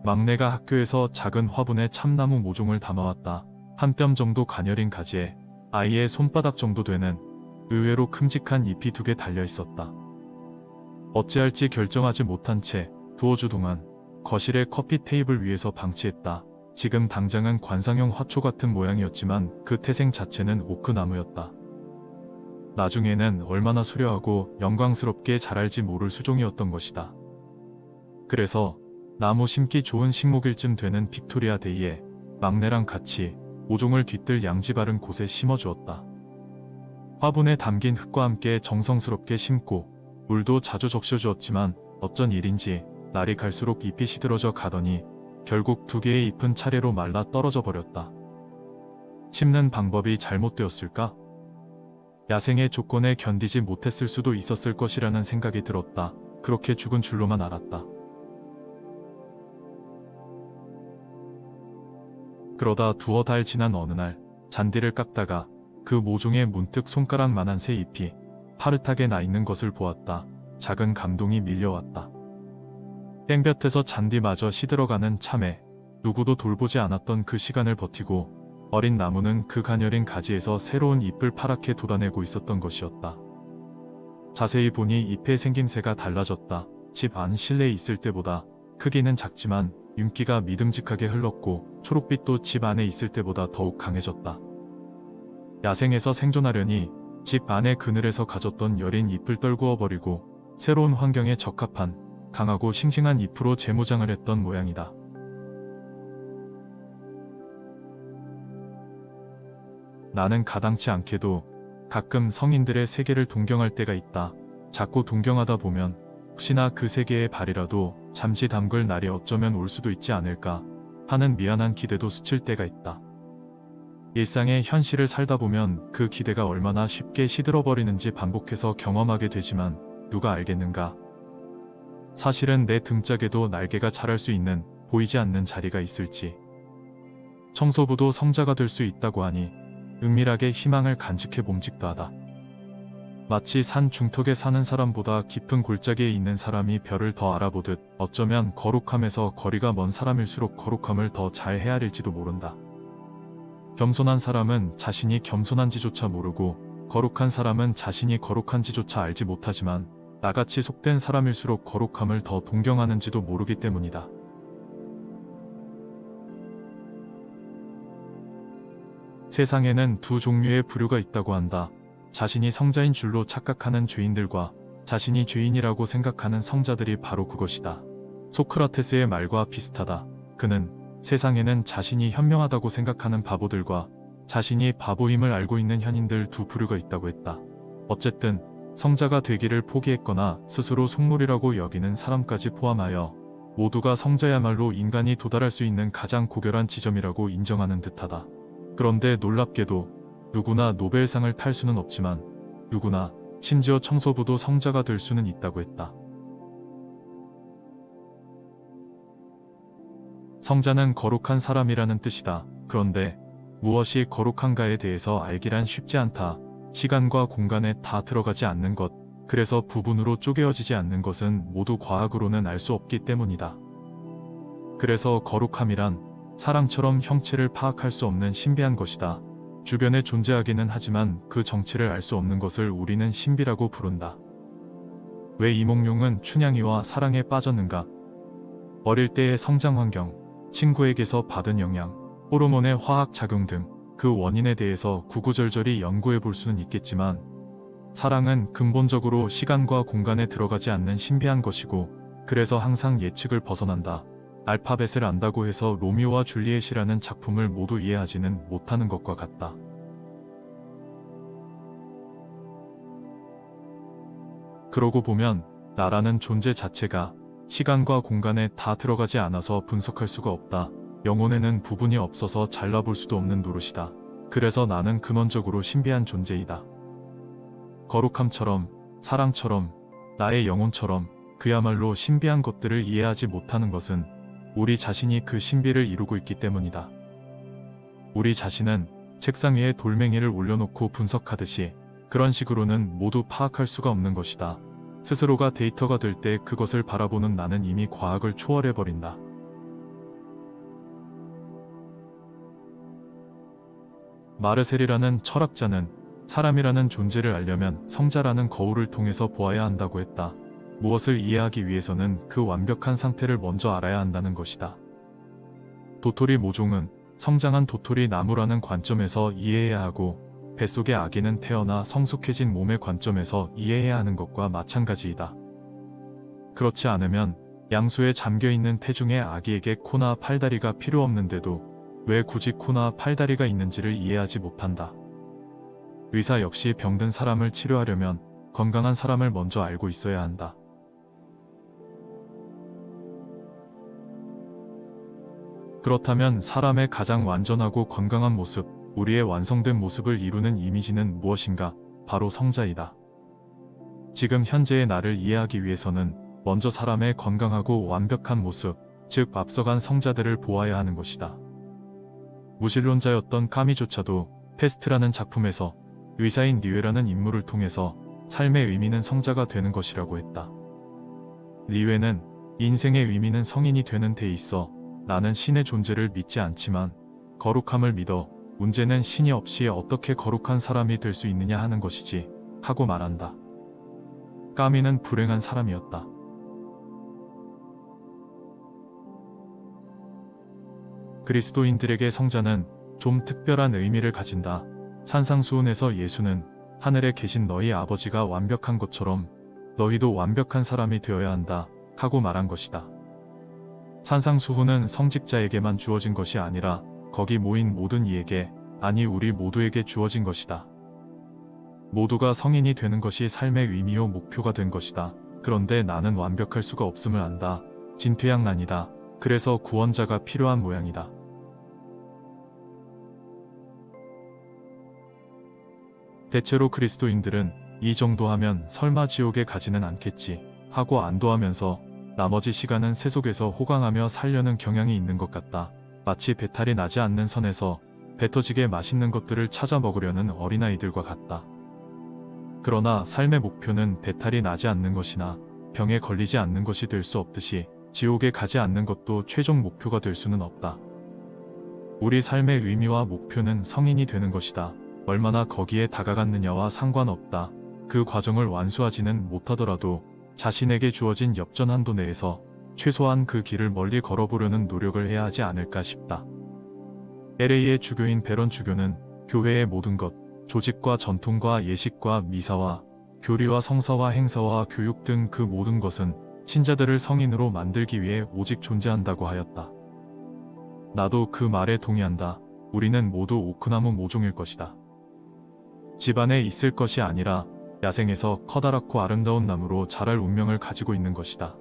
막내가 학교에서 작은 화분에 참나무 모종을 담아왔다. 한 뼘 정도 가녀린 가지에 아이의 손바닥 정도 되는 의외로 큼직한 잎이 2개 달려 있었다. 어찌할지 결정하지 못한 채 두어 주 동안 거실의 커피 테이블 위에서 방치했다. 지금 당장은 관상용 화초 같은 모양이었지만 그 태생 자체는 오크나무였다. 나중에는 얼마나 수려하고 영광스럽게 자랄지 모를 수종이었던 것이다. 그래서 나무 심기 좋은 식목일쯤 되는 빅토리아 데이에 막내랑 같이 모종을 뒤뜰 양지 바른 곳에 심어주었다. 화분에 담긴 흙과 함께 정성스럽게 심고 물도 자주 적셔주었지만 어쩐 일인지 날이 갈수록 잎이 시들어져 가더니 결국 2개의 잎은 차례로 말라 떨어져 버렸다. 심는 방법이 잘못되었을까? 야생의 조건에 견디지 못했을 수도 있었을 것이라는 생각이 들었다. 그렇게 죽은 줄로만 알았다. 그러다 2달 지난 어느 날 잔디를 깎다가 그 모종에 문득 손가락만한 새 잎이 파릇하게 나 있는 것을 보았다. 작은 감동이 밀려왔다. 땡볕에서 잔디마저 시들어가는 참에 누구도 돌보지 않았던 그 시간을 버티고 어린 나무는 그 가녀린 가지에서 새로운 잎을 파랗게 돋아내고 있었던 것이었다. 자세히 보니 잎의 생김새가 달라졌다. 집 안 실내에 있을 때보다 크기는 작지만 윤기가 믿음직하게 흘렀고 초록빛도 집 안에 있을 때보다 더욱 강해졌다. 야생에서 생존하려니 집 안의 그늘에서 가졌던 여린 잎을 떨구어 버리고 새로운 환경에 적합한 강하고 싱싱한 잎으로 재무장을 했던 모양이다. 나는 가당치 않게도 가끔 성인들의 세계를 동경할 때가 있다. 자꾸 동경하다 보면 혹시나 그 세계의 발이라도 잠시 담글 날이 어쩌면 올 수도 있지 않을까 하는 미안한 기대도 스칠 때가 있다. 일상의 현실을 살다 보면 그 기대가 얼마나 쉽게 시들어버리는지 반복해서 경험하게 되지만 누가 알겠는가? 사실은 내 등짝에도 날개가 자랄 수 있는 보이지 않는 자리가 있을지. 청소부도 성자가 될 수 있다고 하니 은밀하게 희망을 간직해 봄직도 하다. 마치 산 중턱에 사는 사람보다 깊은 골짜기에 있는 사람이 별을 더 알아보듯 어쩌면 거룩함에서 거리가 먼 사람일수록 거룩함을 더 잘 헤아릴지도 모른다. 겸손한 사람은 자신이 겸손한지조차 모르고 거룩한 사람은 자신이 거룩한지조차 알지 못하지만 나같이 속된 사람일수록 거룩함을 더 동경하는지도 모르기 때문이다. 세상에는 2 종류의 부류가 있다고 한다. 자신이 성자인 줄로 착각하는 죄인들과 자신이 죄인이라고 생각하는 성자들이 바로 그것이다. 소크라테스의 말과 비슷하다. 그는 세상에는 자신이 현명하다고 생각하는 바보들과 자신이 바보임을 알고 있는 현인들 2 부류가 있다고 했다. 어쨌든 성자가 되기를 포기했거나 스스로 속물이라고 여기는 사람까지 포함하여 모두가 성자야말로 인간이 도달할 수 있는 가장 고결한 지점이라고 인정하는 듯하다. 그런데 놀랍게도 누구나 노벨상을 탈 수는 없지만 누구나 심지어 청소부도 성자가 될 수는 있다고 했다. 성자는 거룩한 사람이라는 뜻이다. 그런데 무엇이 거룩한가에 대해서 알기란 쉽지 않다. 시간과 공간에 다 들어가지 않는 것, 그래서 부분으로 쪼개어지지 않는 것은 모두 과학으로는 알 수 없기 때문이다. 그래서 거룩함이란 사랑처럼 형체를 파악할 수 없는 신비한 것이다. 주변에 존재하기는 하지만 그 정체를 알 수 없는 것을 우리는 신비라고 부른다. 왜 이몽룡은 춘향이와 사랑에 빠졌는가? 어릴 때의 성장 환경, 친구에게서 받은 영향, 호르몬의 화학 작용 등 그 원인에 대해서 구구절절히 연구해 볼 수는 있겠지만 사랑은 근본적으로 시간과 공간에 들어가지 않는 신비한 것이고 그래서 항상 예측을 벗어난다. 알파벳을 안다고 해서 로미오와 줄리엣이라는 작품을 모두 이해하지는 못하는 것과 같다. 그러고 보면 나라는 존재 자체가 시간과 공간에 다 들어가지 않아서 분석할 수가 없다. 영혼에는 부분이 없어서 잘라볼 수도 없는 노릇이다. 그래서 나는 근원적으로 신비한 존재이다. 거룩함처럼, 사랑처럼, 나의 영혼처럼 그야말로 신비한 것들을 이해하지 못하는 것은 우리 자신이 그 신비를 이루고 있기 때문이다. 우리 자신은 책상 위에 돌멩이를 올려놓고 분석하듯이 그런 식으로는 모두 파악할 수가 없는 것이다. 스스로가 데이터가 될 때 그것을 바라보는 나는 이미 과학을 초월해버린다. 마르셀이라는 철학자는 사람이라는 존재를 알려면 성자라는 거울을 통해서 보아야 한다고 했다. 무엇을 이해하기 위해서는 그 완벽한 상태를 먼저 알아야 한다는 것이다. 도토리 모종은 성장한 도토리 나무라는 관점에서 이해해야 하고 뱃속의 아기는 태어나 성숙해진 몸의 관점에서 이해해야 하는 것과 마찬가지이다. 그렇지 않으면 양수에 잠겨있는 태중의 아기에게 코나 팔다리가 필요 없는데도 왜 굳이 코나 팔다리가 있는지를 이해하지 못한다. 의사 역시 병든 사람을 치료하려면 건강한 사람을 먼저 알고 있어야 한다. 그렇다면 사람의 가장 완전하고 건강한 모습, 우리의 완성된 모습을 이루는 이미지는 무엇인가? 바로 성자이다. 지금 현재의 나를 이해하기 위해서는 먼저 사람의 건강하고 완벽한 모습, 즉 앞서간 성자들을 보아야 하는 것이다. 무신론자였던 까미조차도 페스트라는 작품에서 의사인 리웨라는 인물을 통해서 삶의 의미는 성자가 되는 것이라고 했다. 리웨는 인생의 의미는 성인이 되는 데 있어 나는 신의 존재를 믿지 않지만 거룩함을 믿어 문제는 신이 없이 어떻게 거룩한 사람이 될 수 있느냐 하는 것이지 하고 말한다. 까미는 불행한 사람이었다. 그리스도인들에게 성자는 좀 특별한 의미를 가진다. 산상수훈에서 예수는 하늘에 계신 너희 아버지가 완벽한 것처럼 너희도 완벽한 사람이 되어야 한다 하고 말한 것이다. 산상수훈은 성직자에게만 주어진 것이 아니라 거기 모인 모든 이에게, 아니 우리 모두에게 주어진 것이다. 모두가 성인이 되는 것이 삶의 의미요 목표가 된 것이다. 그런데 나는 완벽할 수가 없음을 안다. 진퇴양난이다. 그래서 구원자가 필요한 모양이다. 대체로 그리스도인들은 이 정도 하면 설마 지옥에 가지는 않겠지 하고 안도하면서 나머지 시간은 세속에서 호강하며 살려는 경향이 있는 것 같다. 마치 배탈이 나지 않는 선에서 배 터지게 맛있는 것들을 찾아 먹으려는 어린아이들과 같다. 그러나 삶의 목표는 배탈이 나지 않는 것이나 병에 걸리지 않는 것이 될 수 없듯이 지옥에 가지 않는 것도 최종 목표가 될 수는 없다. 우리 삶의 의미와 목표는 성인이 되는 것이다. 얼마나 거기에 다가갔느냐와 상관없다. 그 과정을 완수하지는 못하더라도 자신에게 주어진 엽전 한도 내에서 최소한 그 길을 멀리 걸어보려는 노력을 해야 하지 않을까 싶다. LA의 주교인 베런 주교는 교회의 모든 것, 조직과 전통과 예식과 미사와 교리와 성사와 행사와 교육 등 그 모든 것은 신자들을 성인으로 만들기 위해 오직 존재한다고 하였다. 나도 그 말에 동의한다. 우리는 모두 오크나무 모종일 것이다. 집안에 있을 것이 아니라 야생에서 커다랗고 아름다운 나무로 자랄 운명을 가지고 있는 것이다.